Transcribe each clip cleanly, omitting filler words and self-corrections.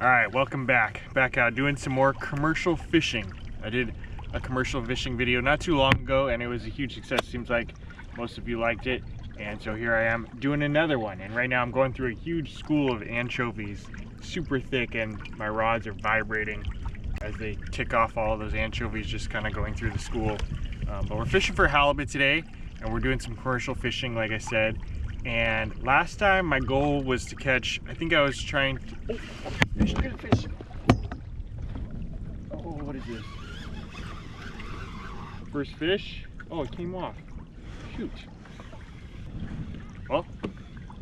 All right, welcome back. Back out doing some more commercial fishing. I did a commercial fishing video not too long ago and it was a huge success. Seems like most of you liked it. And so here I am doing another one. And right now I'm going through a huge school of anchovies, super thick, and my rods are vibrating as they tick off all of those anchovies just kind of going through the school. But we're fishing for halibut today and we're doing some commercial fishing, like I said. And last time my goal was to catch, I think I was trying to, fish, look at the fish. Oh, what is this? First fish? Oh, it came off. Shoot. Well,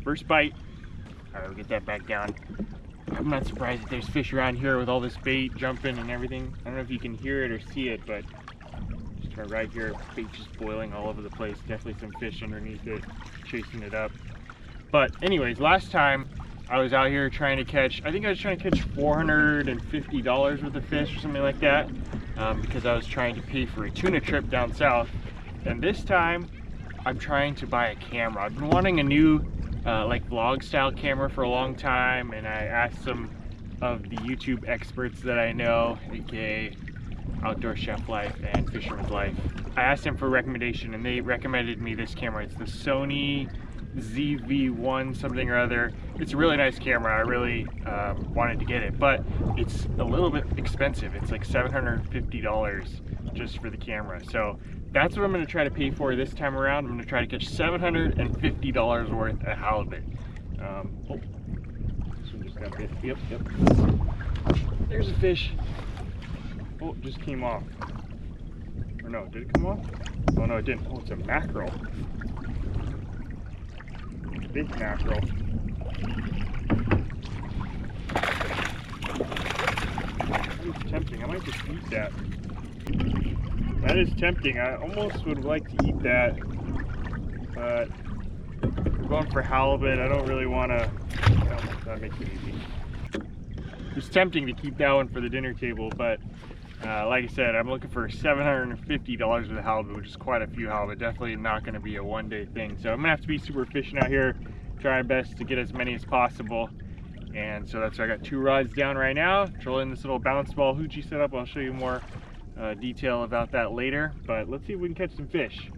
first bite. All right, we'll get that back down. I'm not surprised that there's fish around here with all this bait jumping and everything. I don't know if you can hear it or see it, but just right here, bait just boiling all over the place. Definitely some fish underneath it, chasing it up. But anyways, last time I was out here trying to catch, I think I was trying to catch $450 worth of fish or something like that, because I was trying to pay for a tuna trip down south. And this time I'm trying to buy a camera. I've been wanting a new like vlog style camera for a long time, and I asked some of the YouTube experts that I know, aka Outdoor Chef Life and Fisherman's Life. I asked them for a recommendation and they recommended me this camera. It's the Sony ZV-1 something or other. It's a really nice camera. I really wanted to get it, but it's a little bit expensive. It's like $750 just for the camera. So that's what I'm going to try to pay for this time around. I'm going to try to catch $750 worth of halibut. Oh, this one just got bit. Yep. There's a fish. Oh, it just came off. Or no, did it come off? Oh no, it didn't. Oh, it's a mackerel. Big mackerel. It's tempting. I might just eat that. That is tempting. I almost would like to eat that, but I'm going for halibut. I don't really want to. That makes it easy. It's tempting to keep that one for the dinner table, but like I said, I'm looking for $750 with a halibut, which is quite a few halibut. Definitely not going to be a one-day thing. So I'm going to have to be super efficient out here, try my best to get as many as possible. And so that's why I got 2 rods down right now, trolling this little bounce ball hoochie setup. I'll show you more detail about that later, but let's see if we can catch some fish.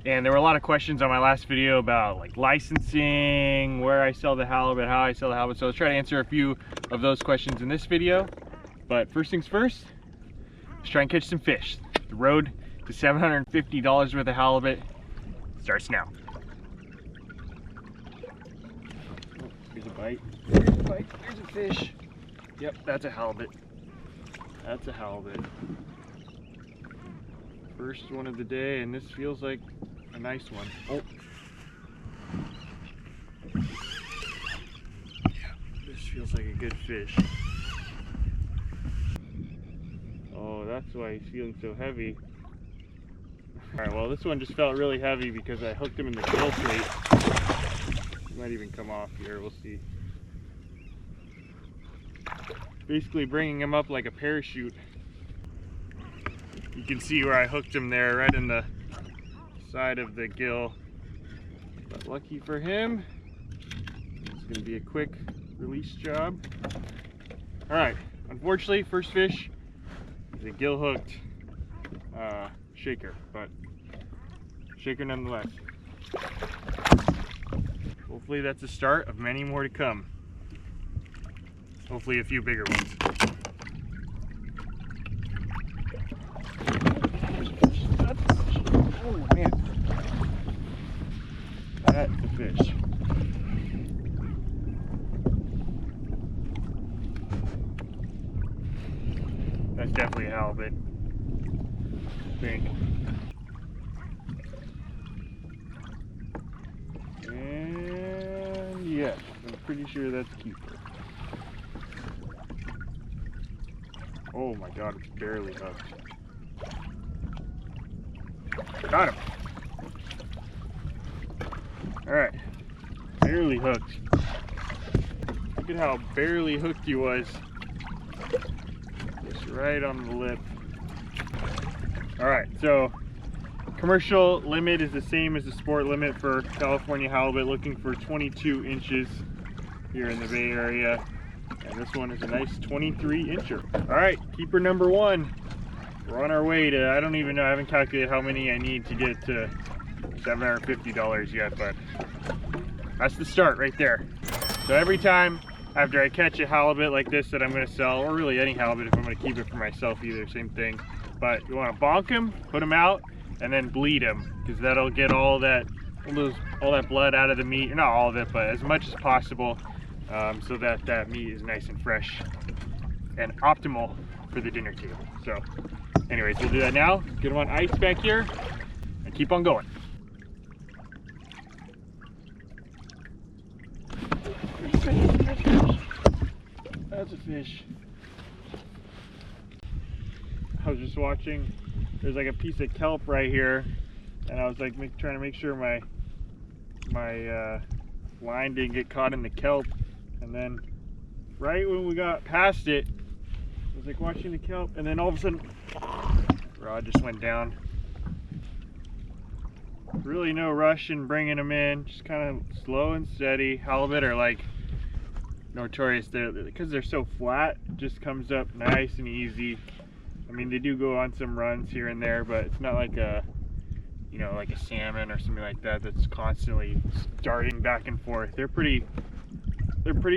And there were a lot of questions on my last video about like licensing, where I sell the halibut, how I sell the halibut. So let's try to answer a few of those questions in this video. But first things first, let's try and catch some fish. The road to $750 worth of halibut starts now. Oh, here's a bite. There's a bite. There's a fish. Yep, that's a halibut. That's a halibut. First one of the day, and this feels like a nice one. Oh. Yeah, this feels like a good fish. Oh, that's why he's feeling so heavy. Alright, well this one just felt really heavy because I hooked him in the gill plate. He might even come off here, we'll see. Basically bringing him up like a parachute. You can see where I hooked him there, right in the side of the gill. But lucky for him, it's going to be a quick release job. Alright, unfortunately, first fish is a gill hooked shaker, but shaker nonetheless. Hopefully that's the start of many more to come. Hopefully a few bigger ones. Oh man, that's the fish. That's definitely a halibut, I think. And yes, I'm pretty sure that's a keeper. Oh my god, it's barely hooked. Got him. Alright, barely hooked. Look at how barely hooked he was. Just right on the lip. Alright, so commercial limit is the same as the sport limit for California halibut, looking for 22 inches here in the Bay Area. And this one is a nice 23-incher. All right, keeper number 1. We're on our way to, I don't even know, I haven't calculated how many I need to get to $750 yet, but that's the start right there. So every time after I catch a halibut like this that I'm gonna sell, or really any halibut if I'm gonna keep it for myself either, same thing. But you wanna bonk him, put him out, and then bleed him, because that'll get all that blood out of the meat, not all of it, but as much as possible, so that that meat is nice and fresh and optimal for the dinner table. So anyways, we'll do that now. Get them on ice back here and keep on going. That's a fish. I was just watching, there's like a piece of kelp right here, and I was like trying to make sure my line didn't get caught in the kelp, and then right when we got past it, I was like watching the kelp, and then all of a sudden rod just went down. Really no rush in bringing them in, just kind of slow and steady. Halibut are like notorious because they're so flat, just comes up nice and easy. I mean, they do go on some runs here and there, but it's not like a, you know, like a salmon or something like that that's constantly darting back and forth. They're pretty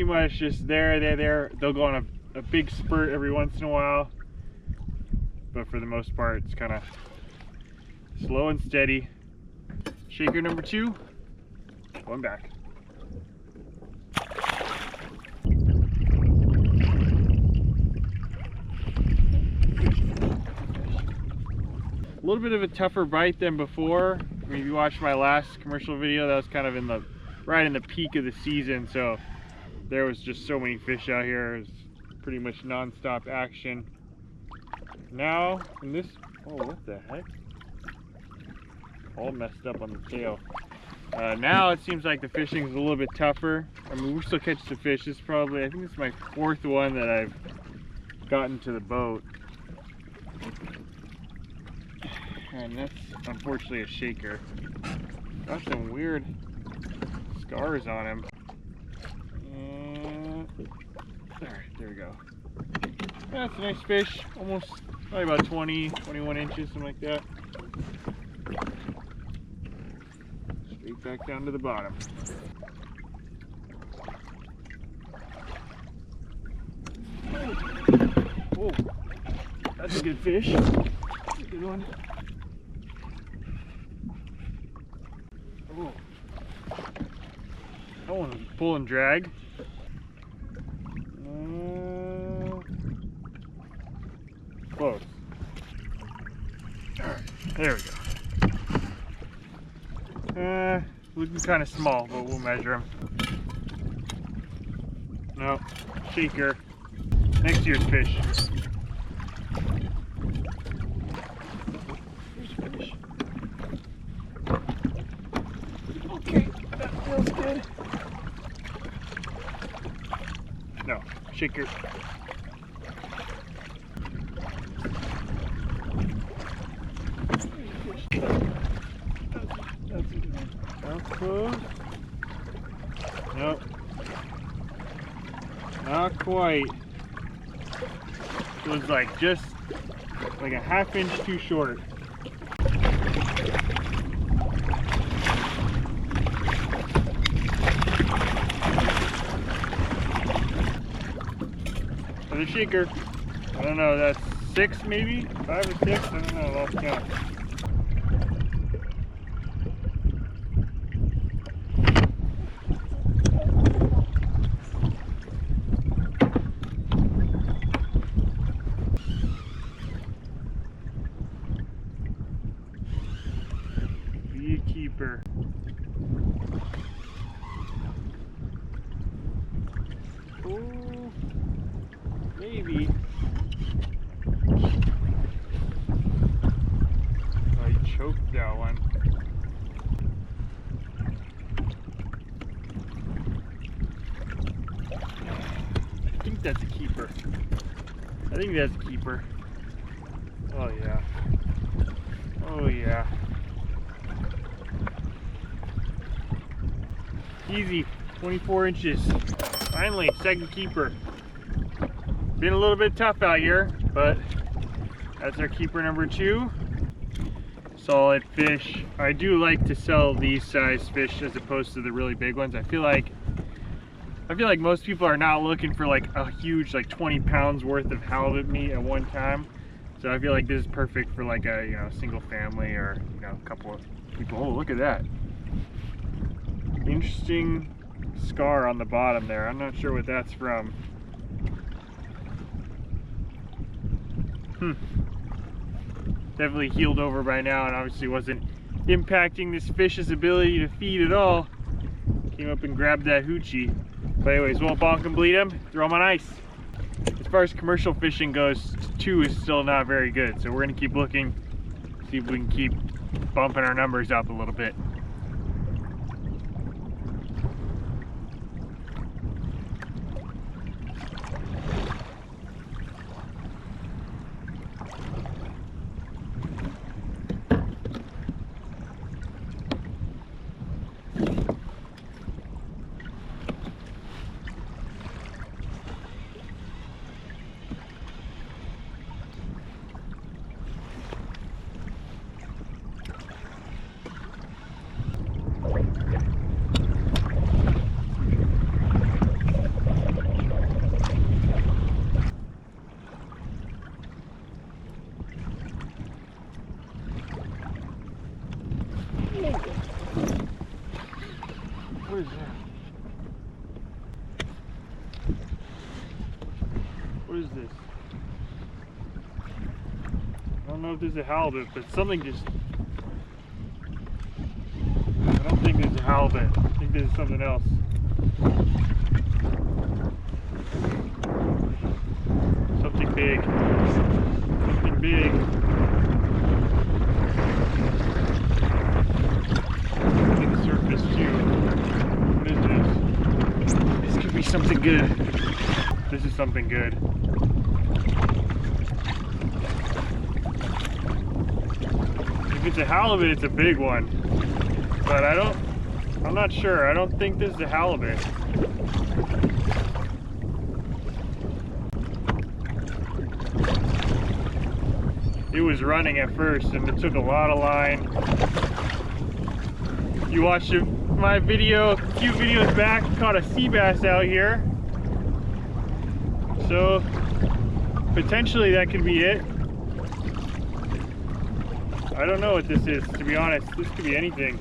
much just there. They'll go on a big spurt every once in a while, but for the most part it's kind of slow and steady. Shaker number 2, going back. A little bit of a tougher bite than before. I mean, if you watched my last commercial video, that was kind of right in the peak of the season, so there was just so many fish out here. It was pretty much non-stop action. Now, in this, oh, what the heck? All messed up on the tail. Now it seems like the fishing is a little bit tougher. I mean, we still catch the fish. This is probably, I think this is my 4th one that I've gotten to the boat. And that's unfortunately a shaker. Got some weird scars on him. And there we go. That's a nice fish. Almost, probably about 20, 21 inches, something like that. Straight back down to the bottom. Oh, that's a good fish. That's a good one. Oh, that one's pull and drag. Close. All right, there we go. Looking kind of small, but we'll measure him. No, shaker. Next year's fish. Okay, that feels good. No, shaker. That's a good one. Now close. Nope. Not quite. It was like just like a ½ inch too short. For the shaker, I don't know, that's 6 maybe? 5 or 6? I don't know, I lost count. Keeper. Oh, maybe. Oh, he choked that one. I think that's a keeper. I think that's a keeper. Oh yeah. Oh yeah. Easy, 24 inches. Finally, second keeper. Been a little bit tough out here, but that's our keeper number 2. Solid fish. I do like to sell these size fish as opposed to the really big ones. I feel like most people are not looking for like a huge, like 20 pounds worth of halibut meat at one time. So I feel like this is perfect for like a, you know, single family or, you know, a couple of people. Oh, look at that. Interesting scar on the bottom there. I'm not sure what that's from. Definitely healed over by now and obviously wasn't impacting this fish's ability to feed at all. Came up and grabbed that hoochie. But anyways, we'll bonk and bleed him, throw him on ice. As far as commercial fishing goes, 2 is still not very good. So we're gonna keep looking, see if we can keep bumping our numbers up a little bit. What is that? What is this? I don't know if this is a halibut, but something just... I don't think this is a halibut. I think this is something else. Something big. Something big. Look at the surface too. What is this? This could be something good. This is something good. If it's a halibut, it's a big one. But I'm not sure. I don't think this is a halibut. It was running at first and it took a lot of line. You watched my video a few videos back, caught a sea bass out here. So potentially that could be it. I don't know what this is, to be honest. This could be anything.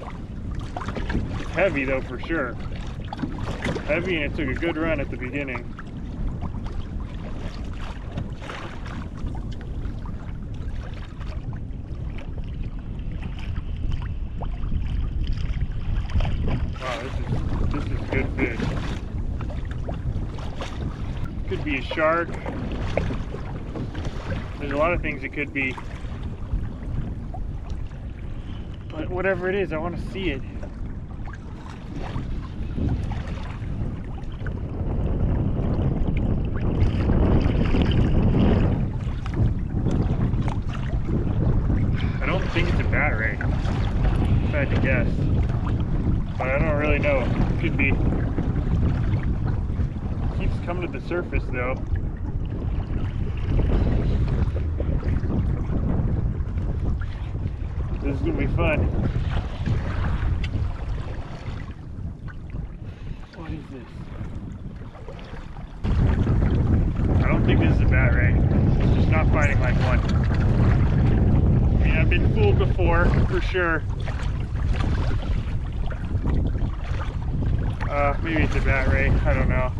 It's heavy though, for sure. Heavy, and it took a good run at the beginning. Wow, this is good fish. Could be a shark. There's a lot of things it could be. But whatever it is, I want to see it. I don't think it's a bat ray, if I had to guess. But I don't really know. It could be. It keeps coming to the surface though. This is gonna be fun. What is this? I don't think this is a bat ray. It's just not fighting like one. I mean, I've been fooled before, for sure. Maybe it's a bat ray. I don't know.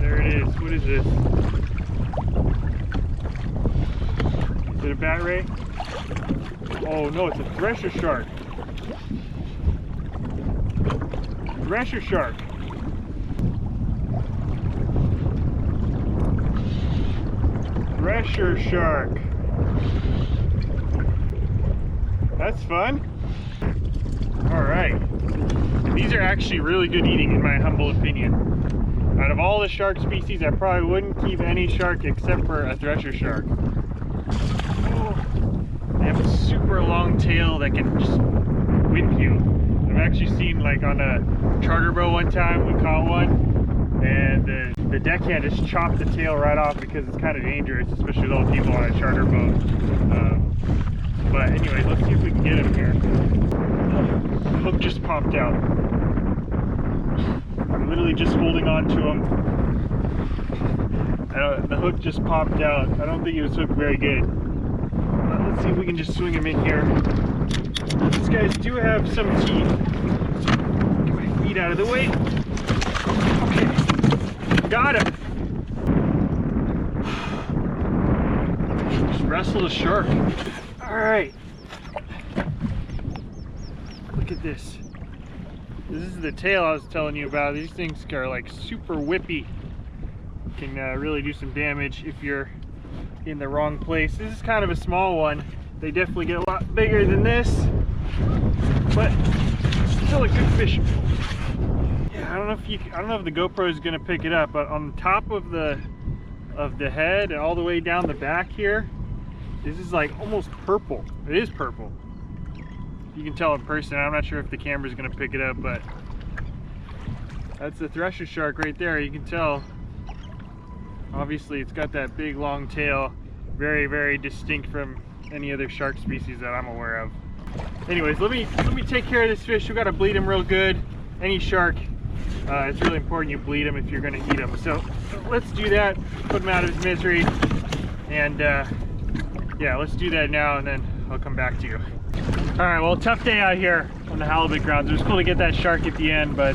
There it is. What is this? Is it a bat ray? Oh no, it's a thresher shark. Thresher shark. Thresher shark. That's fun. Alright. These are actually really good eating in my humble opinion. Out of all the shark species, I probably wouldn't keep any shark except for a thresher shark. Oh, they have a super long tail that can just whip you. I've actually seen, like, on a charter boat one time, we caught one, and the the deckhand just chopped the tail right off because it's kind of dangerous, especially with all the people on a charter boat. But anyways, let's see if we can get him here. The hook just popped out. I'm literally just holding on to him. The hook just popped out. I don't think it was hooked very good. Let's see if we can just swing him in here. These guys do have some teeth. Get my feet out of the way. Okay, got him. Just wrestled a shark. All right. Look at this. This is the tail I was telling you about. These things are like super whippy. Can really do some damage if you're in the wrong place. This is kind of a small one. They definitely get a lot bigger than this, but still a good fish. Yeah, I don't know if the GoPro is gonna pick it up, but on the top of the head and all the way down the back here, this is like almost purple. It is purple. You can tell in person. I'm not sure if the camera is gonna pick it up, but that's the thresher shark right there. You can tell. Obviously, it's got that big long tail, very, very distinct from any other shark species that I'm aware of. Anyways, let me take care of this fish. We gotta bleed him real good. Any shark, it's really important you bleed him if you're gonna eat him. So let's do that. Put him out of his misery, and yeah, let's do that now, and then I'll come back to you. All right, well, tough day out here on the halibut grounds. It was cool to get that shark at the end, but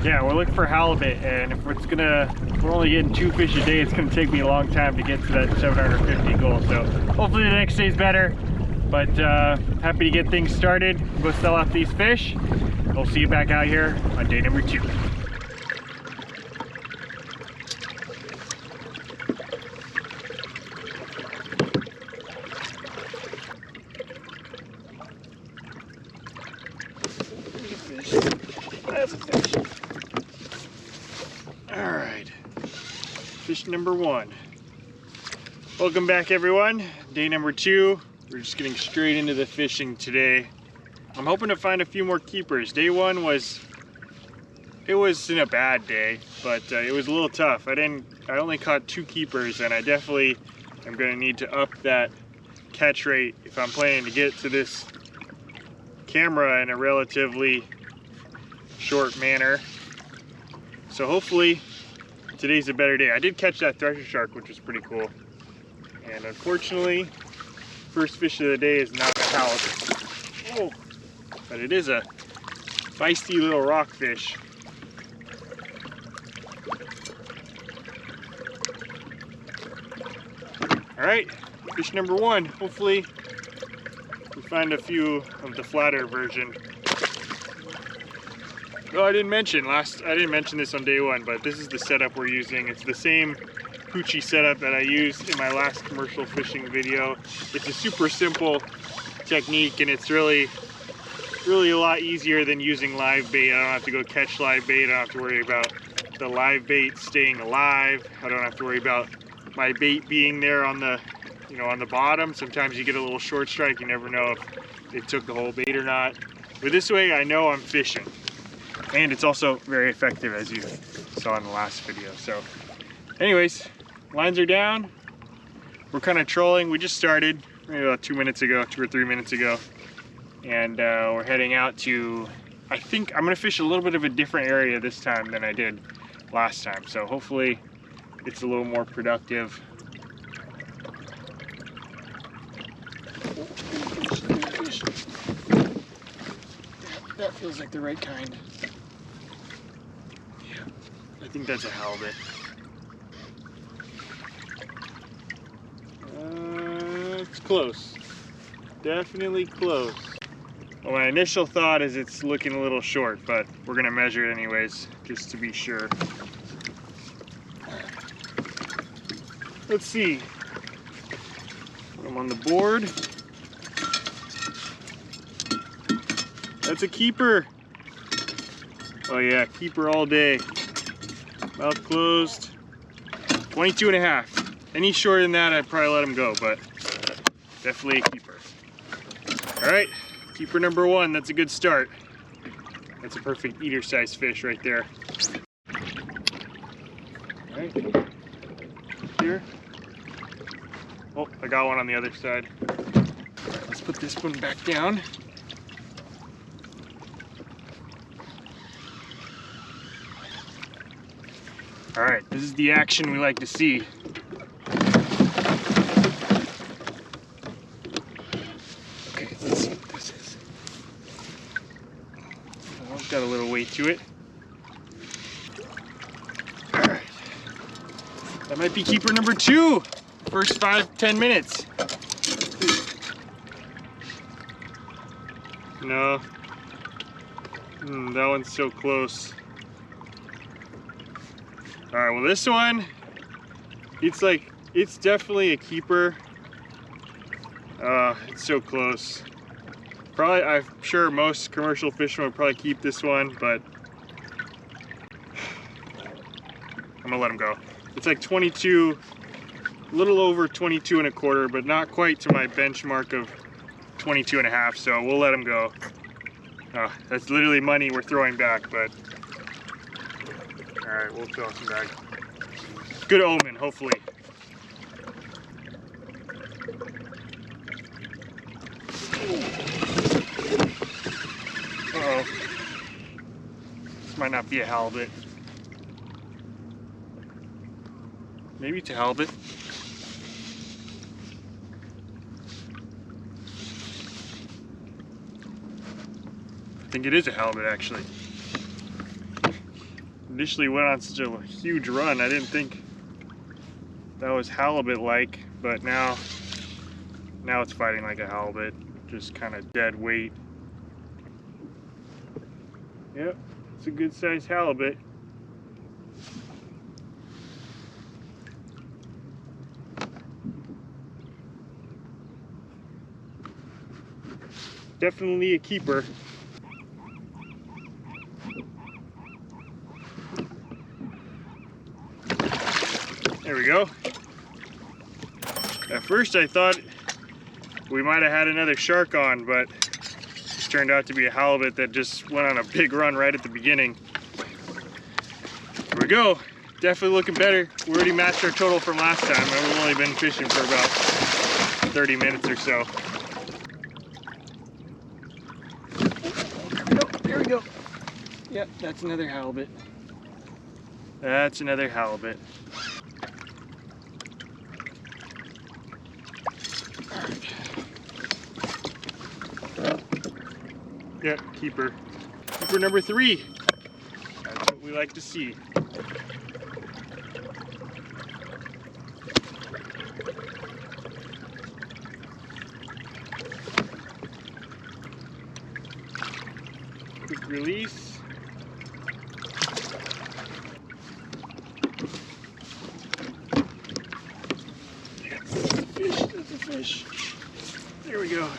yeah, we're looking for halibut, and if we're only getting 2 fish a day, it's gonna take me a long time to get to that 750 goal. So hopefully the next day's better, but happy to get things started. We'll go sell off these fish. We'll see you back out here on day number 2. That's a fish. All right, fish number 1. Welcome back, everyone. Day number 2. We're just getting straight into the fishing today. I'm hoping to find a few more keepers. Day 1 wasn't a bad day, but it was a little tough. I only caught 2 keepers, and I definitely am going to need to up that catch rate if I'm planning to get to this camera in a relatively short manner. So hopefully today's a better day. I did catch that thresher shark, which was pretty cool. And unfortunately, first fish of the day is not a halibut. Oh, but it is a feisty little rockfish. All right, fish number 1. Hopefully we find a few of the flatter version. Oh, I didn't mention this on day 1, but this is the setup we're using. It's the same Poochie setup that I used in my last commercial fishing video. It's a super simple technique, and it's really a lot easier than using live bait. I don't have to go catch live bait. I don't have to worry about the live bait staying alive. I don't have to worry about my bait being there on the, on the bottom. Sometimes you get a little short strike. You never know if it took the whole bait or not. But this way, I know I'm fishing. And it's also very effective, as you saw in the last video. So anyways, lines are down. We're kind of trolling. We just started maybe about 2 minutes ago, 2 or 3 minutes ago. And we're heading out to, I think I'm gonna fish a little bit of a different area this time than I did last time. So hopefully it's a little more productive. That feels like the right kind. Yeah, I think that's a halibut. It's close. Definitely close. Well, my initial thought is it's looking a little short, but we're gonna measure it anyways, just to be sure. Let's see. Put them on the board. That's a keeper. Oh yeah, keeper all day. Mouth closed. 22.5. Any shorter than that, I'd probably let him go, but definitely a keeper. All right, keeper number 1. That's a good start. That's a perfect eater size fish right there. I got one on the other side. Let's put this one back down. All right, this is the action we like to see. Okay, let's see what this is. Oh, it's got a little weight to it. All right, that might be keeper number 2. First 5-10 minutes. No, that one's so close. All right, well this one, it's definitely a keeper. It's so close. Probably, I'm sure most commercial fishermen would probably keep this one, but I'm gonna let him go. It's like 22, a little over 22 1/4, but not quite to my benchmark of 22 1/2, so we'll let him go. That's literally money we're throwing back, but all right, we'll toss him back. Good omen, hopefully. Uh-oh. This might not be a halibut. Maybe it's a halibut. I think it is a halibut, actually. Initially went on such a huge run, I didn't think that was halibut-like, but now it's fighting like a halibut, just kind of dead weight. Yep, it's a good-sized halibut. Definitely a keeper. There we go. At first I thought we might have had another shark on, but this turned out to be a halibut that just went on a big run right at the beginning. Here we go. Definitely looking better. We already matched our total from last time, and we've only been fishing for about 30 minutes or so. There we go. Yep, that's another halibut. That's another halibut. Yeah, keeper. Keeper number 3. That's what we like to see. Quick release. Yes, that's a fish, that's a fish. There we go.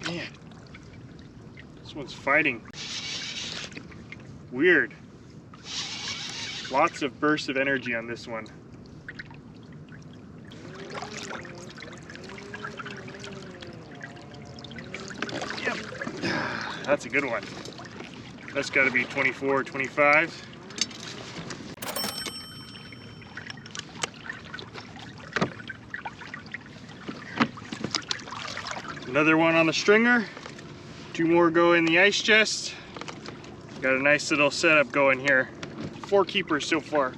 Man, this one's fighting. Weird. Lots of bursts of energy on this one. Yep. That's a good one. That's got to be 24, 25. Another one on the stringer. 2 more go in the ice chest. Got a nice little setup going here. 4 keepers so far.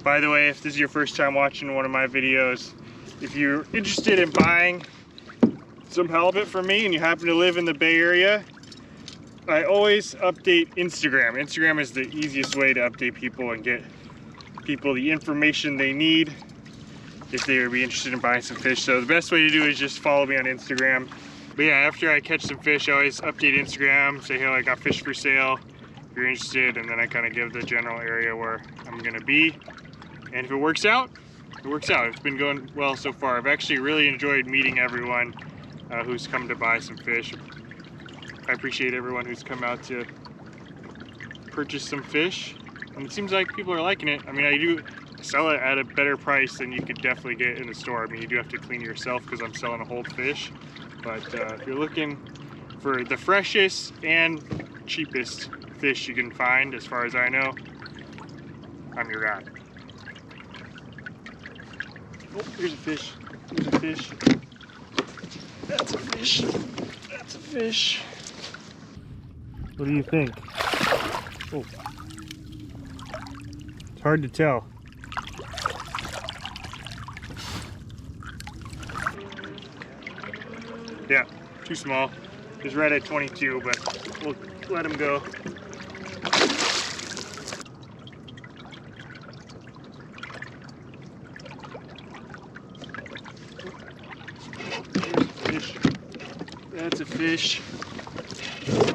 By the way, if this is your first time watching one of my videos, if you're interested in buying some halibut from me and you happen to live in the Bay Area, I always update Instagram. Instagram is the easiest way to update people and get people the information they need if they would be interested in buying some fish. So the best way to do is just follow me on Instagram. But yeah, after I catch some fish, I always update Instagram, say, hey, I got fish for sale, if you're interested, and then I kind of give the general area where I'm gonna be. And if it works out, it works out. It's been going well so far. I've actually really enjoyed meeting everyone who's come to buy some fish. I appreciate everyone who's come out to purchase some fish. And it seems like people are liking it. I mean, I do sell it at a better price than you could definitely get in the store. I mean, you do have to clean it yourself because I'm selling a whole fish. But if you're looking for the freshest and cheapest fish you can find, as far as I know. I'm your guy. Oh, here's a fish. Here's a fish. That's a fish. That's a fish. What do you think? Oh. It's hard to tell. Yeah, too small. He's right at 22, but we'll let him go. There's a fish. That's a fish.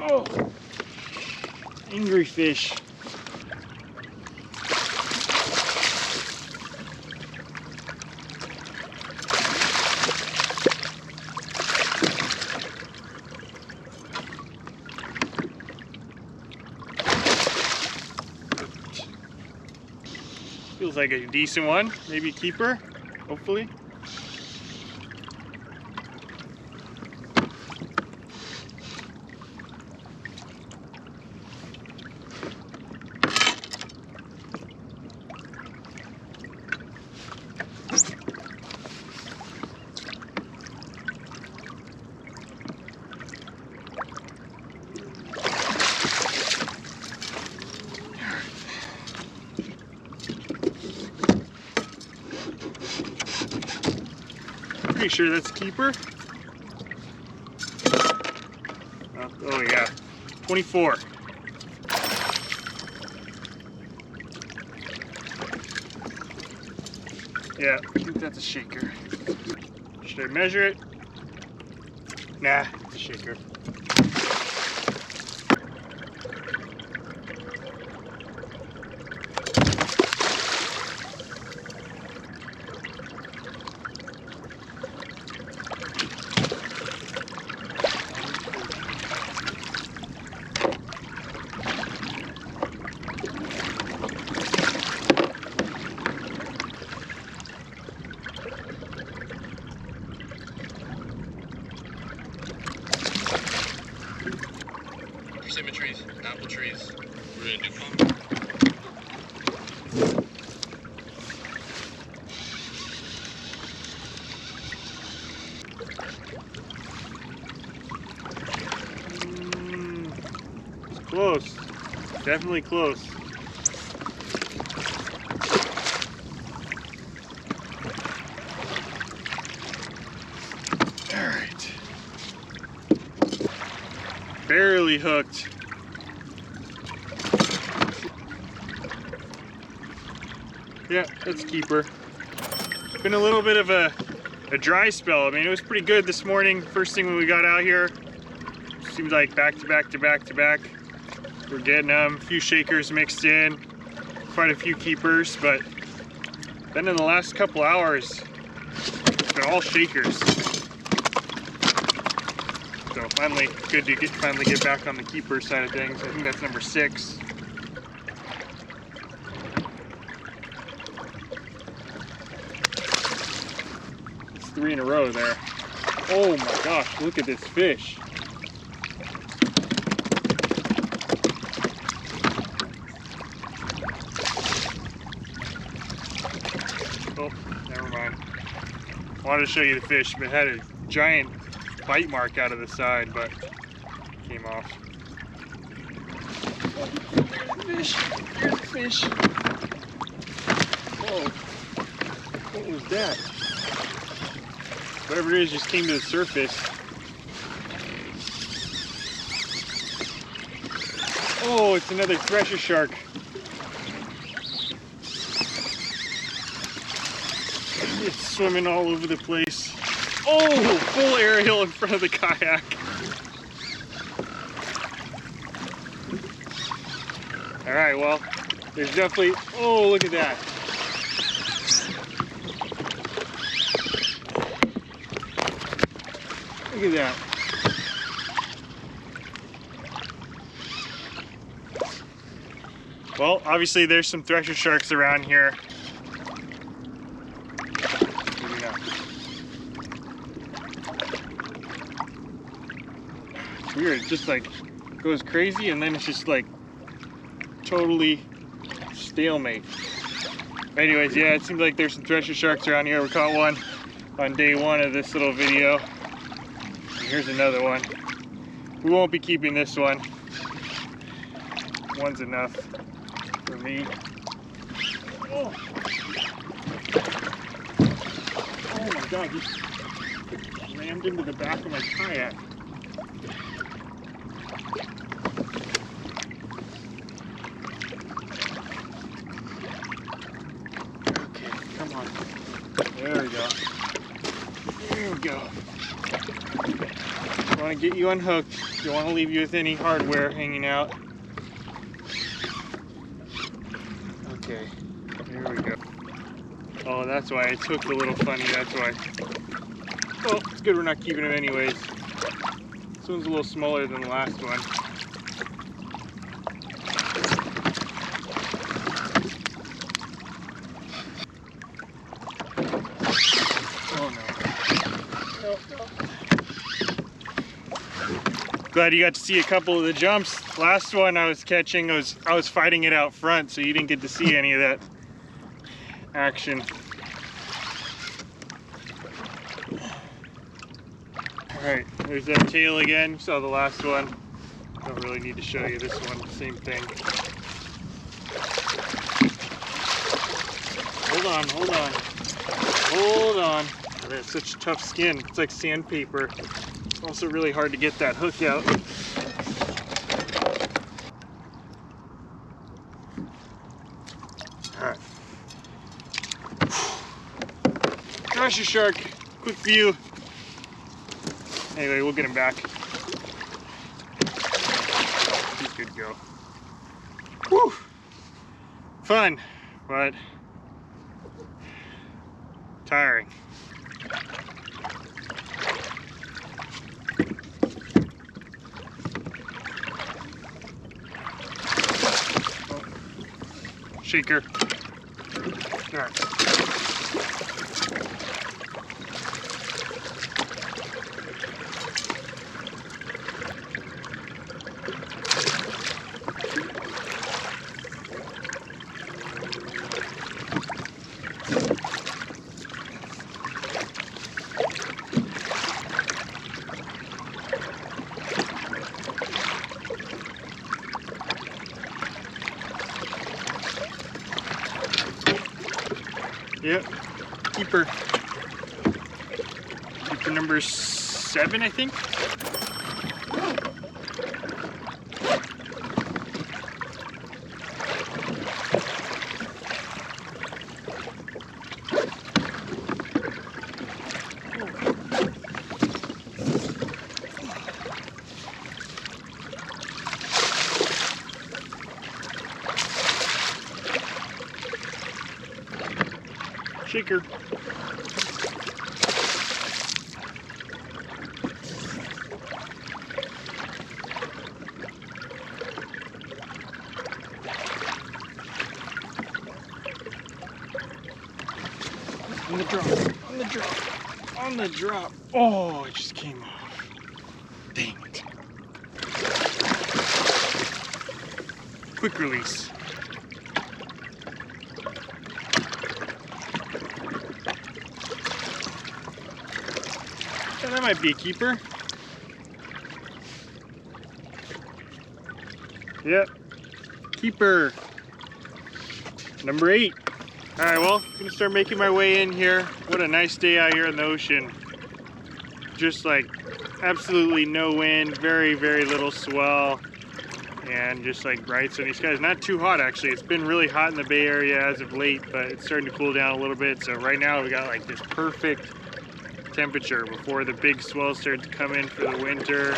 Oh, angry fish. Feels like a decent one, maybe a keeper, hopefully. Pretty sure that's a keeper. Oh yeah, 24. Yeah, I think that's a shaker. Should I measure it? Nah, it's a shaker. Persimmon trees, apple trees. We're gonna do fun. It's close. Definitely close. All right. Barely hooked. Yeah, that's a keeper. Been a little bit of a dry spell. I mean, it was pretty good this morning. First thing when we got out here. Seems like back to back to back to back. We're getting a few shakers mixed in. Quite a few keepers, but then in the last couple hours, it's been all shakers. So finally, good to finally get back on the keeper side of things. I think that's number 6. It's 3 in a row there. Oh my gosh, look at this fish. Oh, never mind. I wanted to show you the fish, but it had a giant bite mark out of the side, but came off. Oh, fish! There's a fish! Whoa! What was that? Whatever it is just came to the surface. Oh, it's another thresher shark. It's swimming all over the place. Oh, full aerial in front of the kayak. All right, well, there's definitely, oh, look at that. Look at that. Well, obviously there's some thresher sharks around here. It's weird. It just like goes crazy and then it's just like totally stalemate. Anyways, yeah, it seems like there's some thresher sharks around here. We caught one on day one of this little video. And here's another one. We won't be keeping this one. One's enough for me. Oh, oh my God, he rammed into the back of my kayak. Come on. There we go. There we go. I want to get you unhooked. Don't want to leave you with any hardware hanging out. Okay. There we go. Oh, that's why it's hooked a little funny. That's why. Well, it's good we're not keeping him anyways. This one's a little smaller than the last one. Glad you got to see a couple of the jumps. Last one I was catching, I was fighting it out front, so you didn't get to see any of that action. Alright, there's that tail again. You saw the last one. Don't really need to show you this one, same thing. Hold on, hold on. Hold on. That has such tough skin. It's like sandpaper. It's also really hard to get that hook out. Alright. Thresher shark. Quick view. Anyway, we'll get him back. He's good to go. Whew. Fun, but tiring. Shaker. All right. Yep, keeper. Keeper number 7, I think. Shaker. On the drop, on the drop, on the drop. Oh, it just came off. Dang it. Quick release. That might be a keeper. Yep, keeper. Number 8. All right, well, I'm gonna start making my way in here. What a nice day out here in the ocean. Just like absolutely no wind, very, very little swell, and just like bright sunny skies. Not too hot actually. It's been really hot in the Bay Area as of late, but it's starting to cool down a little bit. So right now we got like this perfect temperature before the big swell starts to come in for the winter,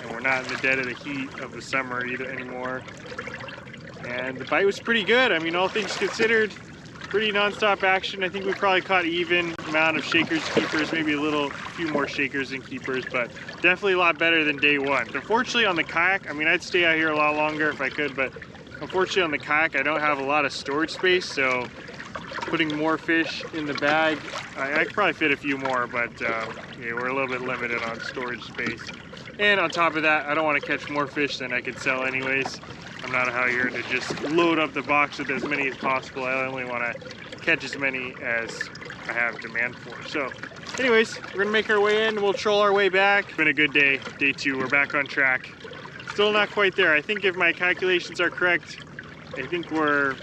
and we're not in the dead of the heat of the summer either anymore. And the bite was pretty good. I mean, all things considered, pretty non-stop action. I think we probably caught even amount of shakers, keepers, maybe a few more shakers than keepers, but definitely a lot better than day one. Unfortunately on the kayak, I mean, I'd stay out here a lot longer if I could, but unfortunately on the kayak I don't have a lot of storage space, so putting more fish in the bag, I could probably fit a few more, but yeah, we're a little bit limited on storage space. And on top of that, I don't want to catch more fish than I could sell anyways. I'm not out here to just load up the box with as many as possible. I only want to catch as many as I have demand for. So anyways, we're gonna make our way in. We'll troll our way back. It's been a good day, day 2. We're back on track. Still not quite there. I think if my calculations are correct, I think we're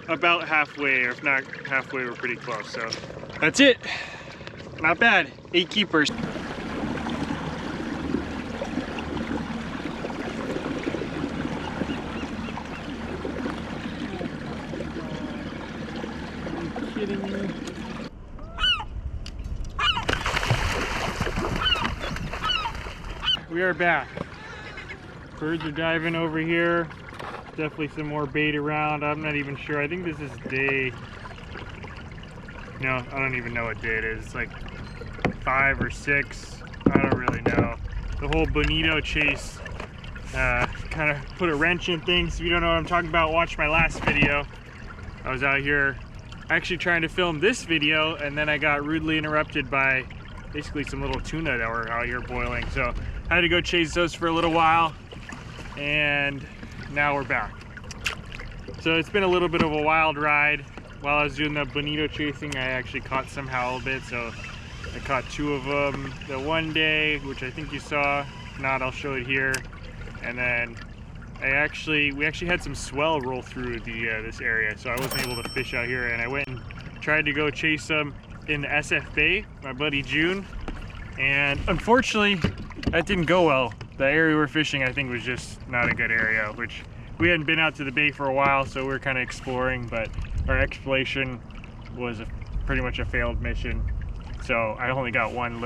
about halfway, or if not halfway, we're pretty close. So that's it. Not bad. 8 keepers. Kidding me? We are back. Birds are diving over here. Definitely some more bait around. I'm not even sure. I think this is day... No, I don't even know what day it is. It's like 5 or 6. I don't really know. The whole bonito chase kind of put a wrench in things. If you don't know what I'm talking about, watch my last video. I was out here actually trying to film this video, and then I got rudely interrupted by basically some little tuna that were out here boiling. So I had to go chase those for a little while, and now we're back. So it's been a little bit of a wild ride. While I was doing the bonito chasing, I actually caught some halibut. So I caught 2 of them the one day, which I think you saw. If not, I'll show it here. And then we actually had some swell roll through this area, so I wasn't able to fish out here, and I went and tried to go chase them in the SF Bay, my buddy June, and unfortunately that didn't go well. The area we're fishing, I think, was just not a good area, which we hadn't been out to the bay for a while, so we're kind of exploring, but our exploration was pretty much a failed mission, so I only got one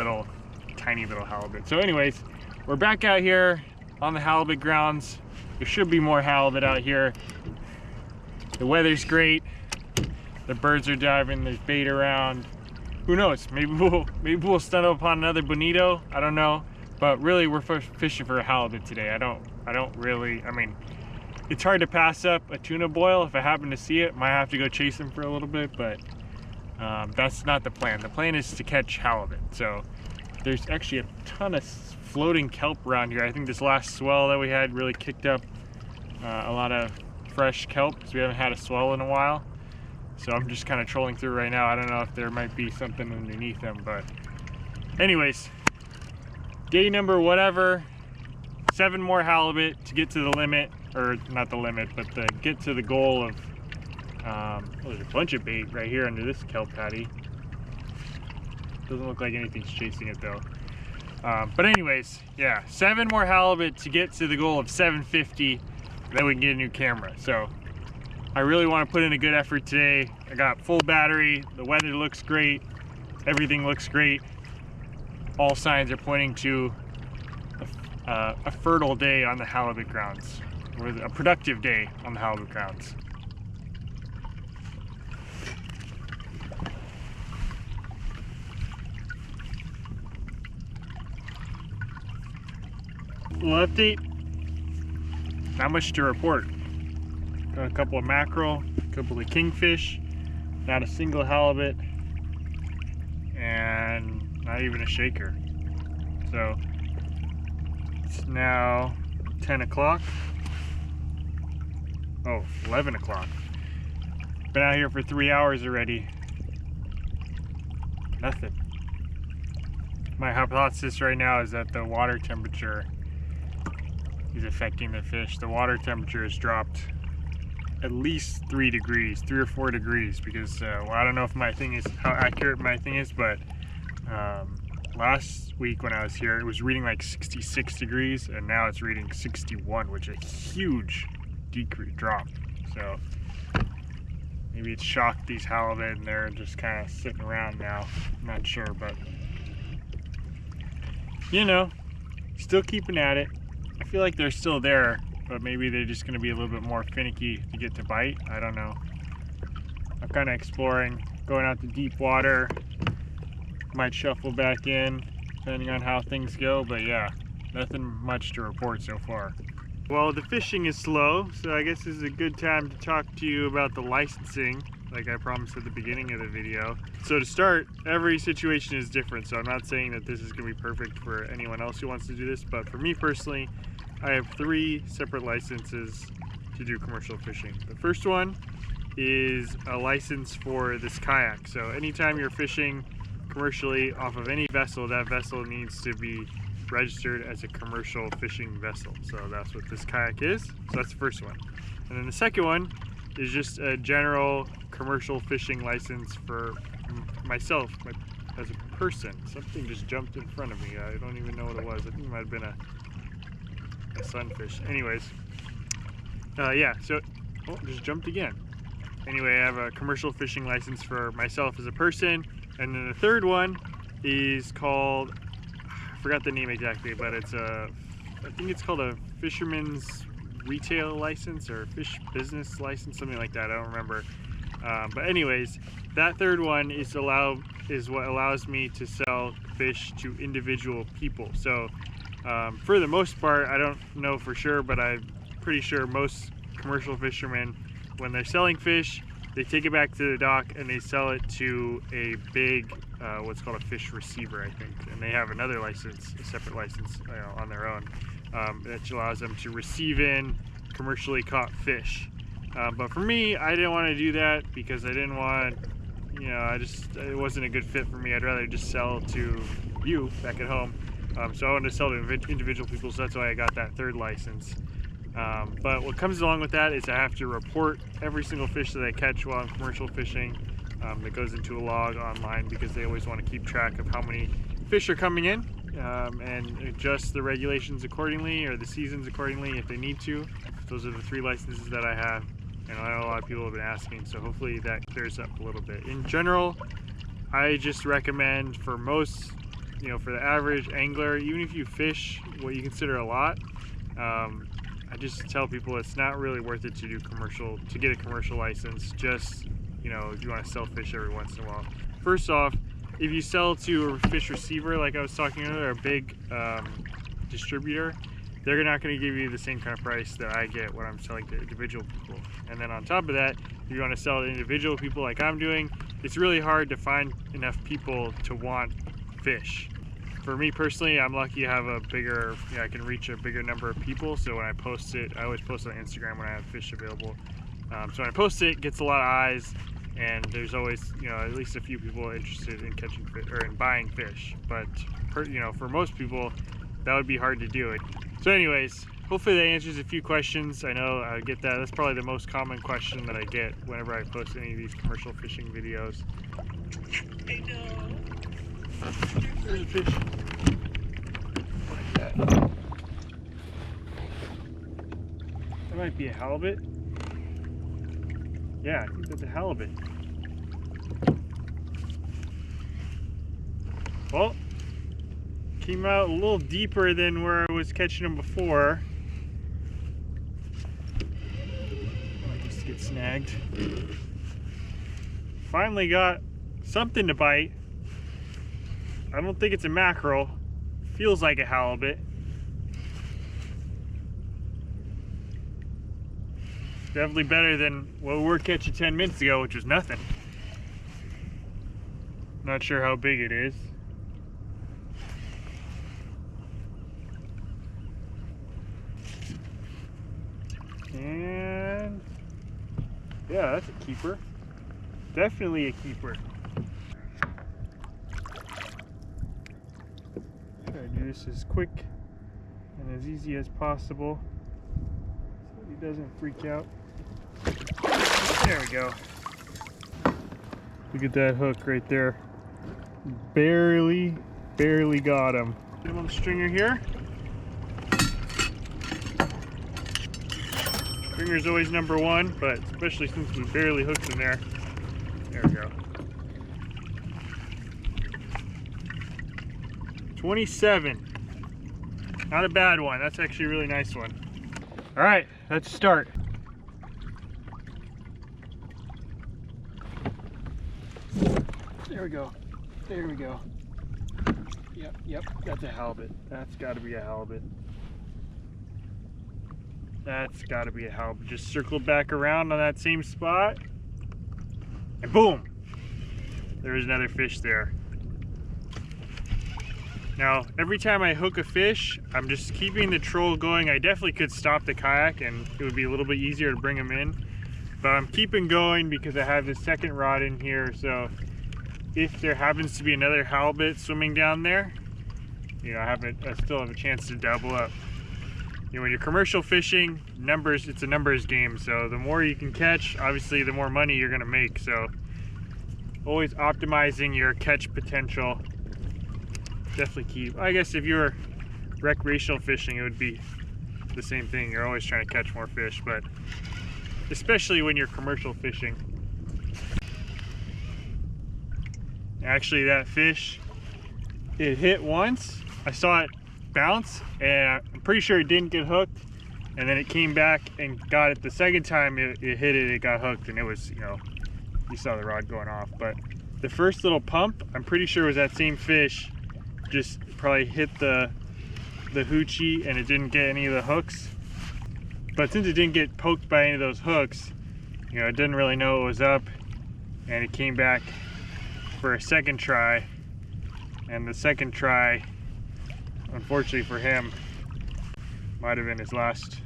tiny little halibut. So anyways, we're back out here on the halibut grounds. There should be more halibut out here. The weather's great. The birds are diving. There's bait around. Who knows? Maybe we'll stumble upon another bonito. I don't know. But really, we're fishing for a halibut today. I mean, it's hard to pass up a tuna boil. If I happen to see it, might have to go chase them for a little bit. But that's not the plan. The plan is to catch halibut. So there's actually a ton of floating kelp around here. I think this last swell that we had really kicked up a lot of fresh kelp, because we haven't had a swell in a while. So I'm just kind of trolling through right now. I don't know if there might be something underneath them, but anyways, day number whatever, 7 more halibut to get to the limit, or not the limit, but to get to the goal of there's a bunch of bait right here under this kelp patty. Doesn't look like anything's chasing it though. But anyways, yeah, 7 more halibut to get to the goal of 750, then we can get a new camera. So I really want to put in a good effort today. I got full battery, the weather looks great, everything looks great. All signs are pointing to a fertile day on the halibut grounds, or a productive day on the halibut grounds. Little update, not much to report. Got a couple of mackerel, a couple of kingfish, not a single halibut, and not even a shaker. So it's now 10 o'clock. Oh, 11 o'clock. Been out here for 3 hours already. Nothing. My hypothesis right now is that the water temperature is affecting the fish. The water temperature has dropped at least 3 or 4 degrees, because well, I don't know if my thing is how accurate my thing is, but last week when I was here it was reading like 66 degrees, and now it's reading 61, which is a huge drop. So maybe it's shocked these halibut and they're just kind of sitting around now. I'm not sure, but you know, still keeping at it. I feel like they're still there, but maybe they're just going to be a little bit more finicky to get to bite. I don't know. I'm kind of exploring, going out to deep water. Might shuffle back in, depending on how things go, but yeah, nothing much to report so far. Well, the fishing is slow, so I guess this is a good time to talk to you about the licensing. like I promised at the beginning of the video. So to start, every situation is different, so I'm not saying that this is going to be perfect for anyone else who wants to do this, but for me personally, I have 3 separate licenses to do commercial fishing. The first one is a license for this kayak. So anytime you're fishing commercially off of any vessel, that vessel needs to be registered as a commercial fishing vessel. So that's what this kayak is. So that's the first one. And then the second one is just a general commercial fishing license for myself as a person. Something just jumped in front of me. I don't even know what it was. I think it might have been a sunfish. Anyways, yeah, so, oh, just jumped again. Anyway, I have a commercial fishing license for myself as a person. And then the third one is called, I forgot the name exactly, but it's I think it's called a fisherman's retail license or fish business license, something like that. I don't remember. But anyways, that third one is what allows me to sell fish to individual people. So for the most part, I don't know for sure, but I'm pretty sure most commercial fishermen, when they're selling fish, they take it back to the dock and they sell it to a big, what's called a fish receiver, I think. And they have another license, a separate license on their own, that allows them to receive in commercially caught fish. But for me, I didn't want to do that because I didn't want, it wasn't a good fit for me. I'd rather just sell to you back at home. So I wanted to sell to individual people, so that's why I got that third license. But what comes along with that is I have to report every single fish that I catch while I'm commercial fishing. That goes into a log online because they always want to keep track of how many fish are coming in and adjust the regulations accordingly or the seasons accordingly if they need to. Those are the 3 licenses that I have, and I know a lot of people have been asking, so hopefully that clears up a little bit. In general, I just recommend for most, for the average angler, even if you fish what you consider a lot, I just tell people it's not really worth it to get a commercial license. Just, if you want to sell fish every once in a while. First off, if you sell to a fish receiver, like I was talking earlier, a big distributor, they're not going to give you the same kind of price that I get when I'm selling to individual people. And then on top of that, if you want to sell to individual people like I'm doing, it's really hard to find enough people to want fish. For me personally, I'm lucky to have I can reach a bigger number of people. So when I post it, I always post on Instagram when I have fish available. So when I post it, it gets a lot of eyes, and there's always, at least a few people interested in catching fish or in buying fish. But for most people, that would be hard to do it. So anyways, hopefully that answers a few questions. I know I get that. That's probably the most common question that I get whenever I post any of these commercial fishing videos. I know. There's a fish. Like that. That might be a halibut. Yeah, I think that's a halibut. Well, came out a little deeper than where I was catching them before. I just get snagged. Finally got something to bite. I don't think it's a mackerel. Feels like a halibut. Definitely better than what we were catching 10 minutes ago, which was nothing. Not sure how big it is. And yeah, that's a keeper. Definitely a keeper. Try to do this as quick and as easy as possible so he doesn't freak out. There we go. Look at that hook right there. Barely got him. Get him on the stringer here. Stringer's always number 1, but especially since we barely hooked him there. There we go. 27. Not a bad one. That's actually a really nice one. All right, let's start. There we go. There we go. Yep, that's a halibut. That's got to be a halibut. That's got to be a halibut. Just circle back around on that same spot. And boom, there was another fish there. Now, every time I hook a fish, I'm just keeping the troll going. I definitely could stop the kayak and it would be a little bit easier to bring them in. But I'm keeping going because I have this second rod in here. So if there happens to be another halibut swimming down there, you know, I still have a chance to double up. You know, when you're commercial fishing, it's a numbers game. So the more you can catch, obviously the more money you're gonna make. So always optimizing your catch potential. Definitely key. I guess if you're recreational fishing, it would be the same thing. You're always trying to catch more fish, but especially when you're commercial fishing. Actually, that fish, it hit once. I saw it bounce, and I'm pretty sure it didn't get hooked. And then it came back and got it the second time it hit it, it got hooked, and it was, you know, you saw the rod going off. But the first little pump, I'm pretty sure was that same fish. Just probably hit the hoochie and it didn't get any of the hooks. But since it didn't get poked by any of those hooks, you know, it didn't really know it was up, and it came back for a second try. And the second try, unfortunately for him, might have been his last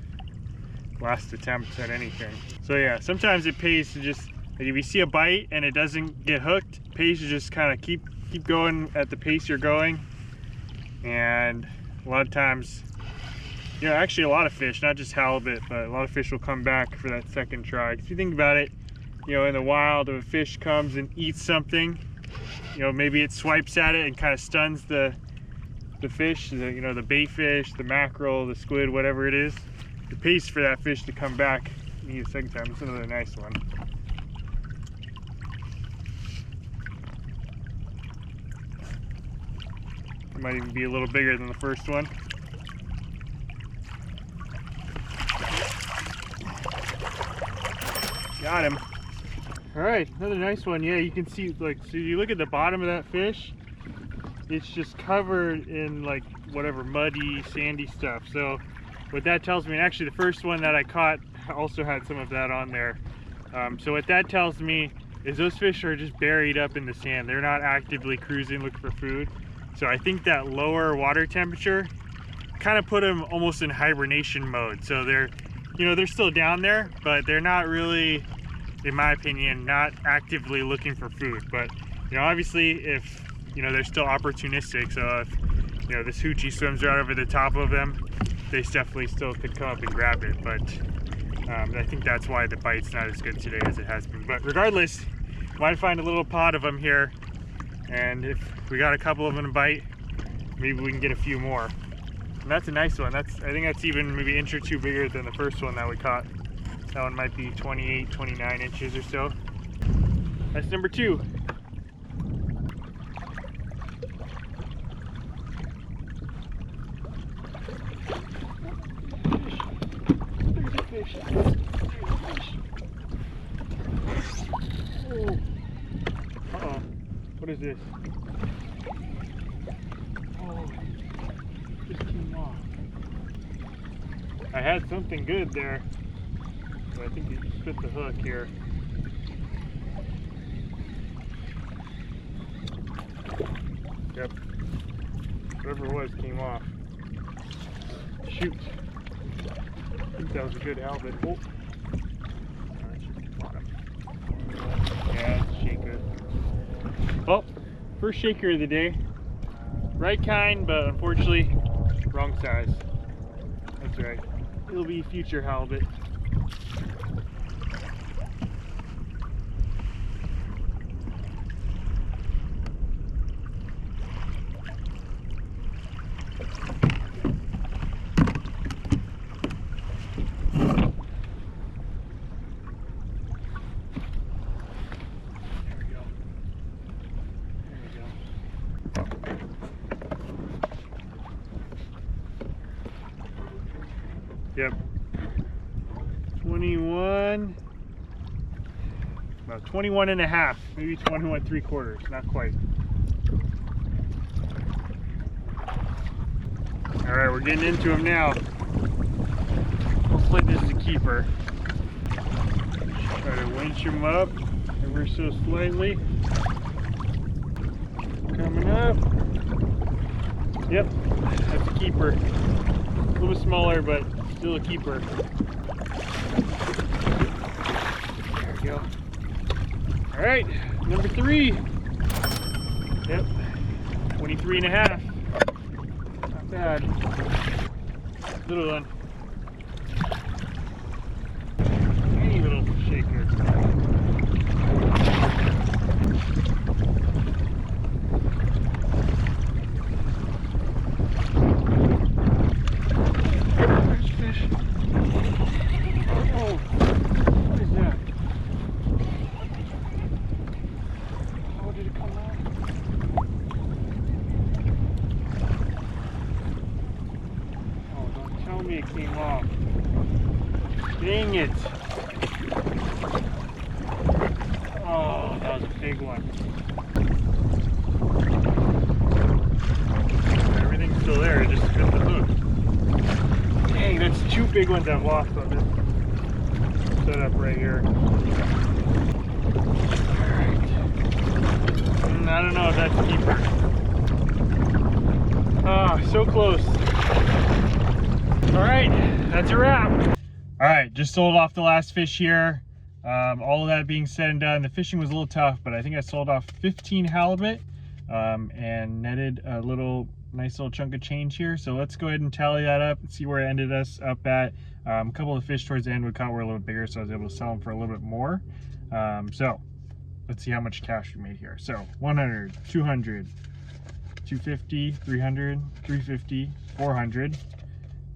attempt at anything. So yeah, sometimes it pays to just, like, if you see a bite and it doesn't get hooked, it pays to just kind of keep going at the pace you're going. And a lot of times, you know, actually a lot of fish, not just halibut, but a lot of fish will come back for that second try. If you think about it, you know, in the wild, if a fish comes and eats something, you know, maybe it swipes at it and kind of stuns the fish, you know, the bait fish, the mackerel, the squid, whatever it is. The pace for that fish to come back, you need a second time. It's another nice one. It might even be a little bigger than the first one. Got him. All right, another nice one. Yeah, you can see, like, so you look at the bottom of that fish, it's just covered in like whatever muddy, sandy stuff. So what that tells me, and actually the first one that I caught also had some of that on there. So what that tells me is those fish are just buried up in the sand. They're not actively cruising looking for food. So I think that lower water temperature kind of put them almost in hibernation mode. So they're, you know, they're still down there, but they're not really, in my opinion, not actively looking for food. But, you know, obviously if, you know, they're still opportunistic. So if, you know, this hoochie swims right over the top of them, they definitely still could come up and grab it. But I think that's why the bite's not as good today as it has been. But regardless, might find a little pod of them here. And if we got a couple of them to bite, maybe we can get a few more. And that's a nice one. I think that's even maybe an inch or two bigger than the first one that we caught. That one might be 28, 29 inches or so. That's number 2. Fish. Oh. Uh-oh. What is this? Oh, just came off. I had something good there, but I think you just spit the hook here. Yep. Whatever it was came off. Shoot. I think that was a good halibut. Oh. Yeah, it's a shaker. Oh, first shaker of the day. Right kind, but unfortunately, wrong size. That's right. It'll be future halibut. Yep. 21, about 21 and a half, maybe 21 3/4, not quite. All right, we're getting into them now. Hopefully this is a keeper. Try to winch him up. There ever so slightly. Coming up. Yep, that's a keeper. A little bit smaller, but still a keeper. There we go. All right, number 3. Yep, 23 and a half. Not bad. Little one. Tiny little shaker. There's fish. Oh, what is that? Oh, did it come out? Oh, don't tell me it came off. Dang it. Oh, that was a big one. Everything's still there, it just cut the hook. Dang, that's 2 big ones I've lost on this setup right here. Alright. I don't know if that's a keeper. Ah, so close. Alright, that's a wrap. Alright, just sold off the last fish here. All of that being said and done, the fishing was a little tough, but I think I sold off 15 halibut and netted a nice little chunk of change here. So let's go ahead and tally that up and see where it ended us up at. A couple of fish towards the end we caught were a little bigger, so I was able to sell them for a little bit more. So let's see how much cash we made here. So 100, 200, 250, 300, 350, 400.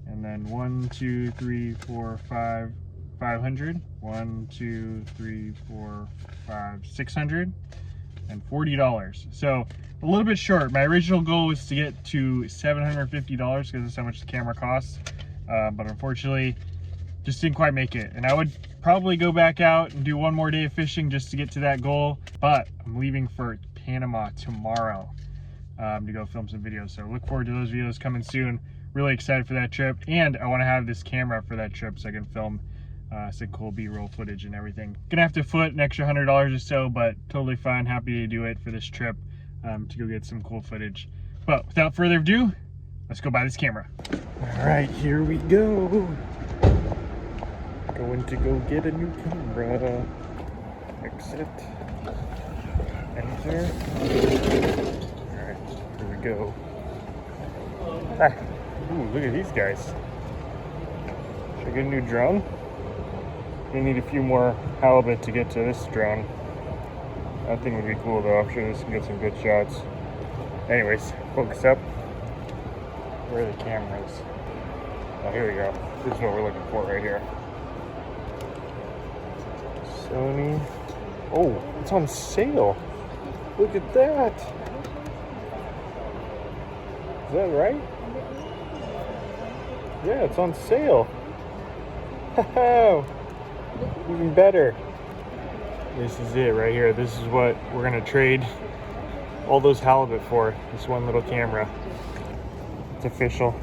And then 1, 2, 3, 4, 5, 500. 1, 2, 3, 4, 5, 600, and $40. So a little bit short. My original goal was to get to $750 because that's how much the camera costs. But unfortunately, just didn't quite make it. And I would probably go back out and do one more day of fishing just to get to that goal. But I'm leaving for Panama tomorrow to go film some videos. So look forward to those videos coming soon. Really excited for that trip, and I want to have this camera for that trip so I can film some cool B-roll footage and everything. Gonna have to foot an extra $100 or so, but totally fine. Happy to do it for this trip to go get some cool footage. But without further ado, let's go buy this camera. All right, here we go. Going to go get a new camera. Exit. Enter. All right, here we go. Ah. Ooh, look at these guys. Should I get a new drone? We need a few more halibut to get to this drone. That thing would be cool though. I'm sure this can get some good shots. Anyways, focus up. Where are the cameras? Oh, here we go. This is what we're looking for right here. Sony. Oh, it's on sale. Look at that. Is that right? Yeah, it's on sale. Even better. This is it right here. This is what we're gonna trade all those halibut for. This one little camera. It's official.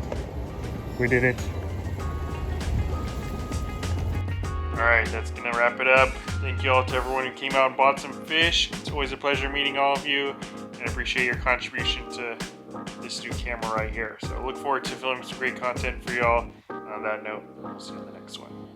We did it. Alright, that's gonna wrap it up. Thank you all to everyone who came out and bought some fish. It's always a pleasure meeting all of you, and I appreciate your contribution to this new camera right here. So I look forward to filming some great content for y'all. On that note, we'll see you in the next one.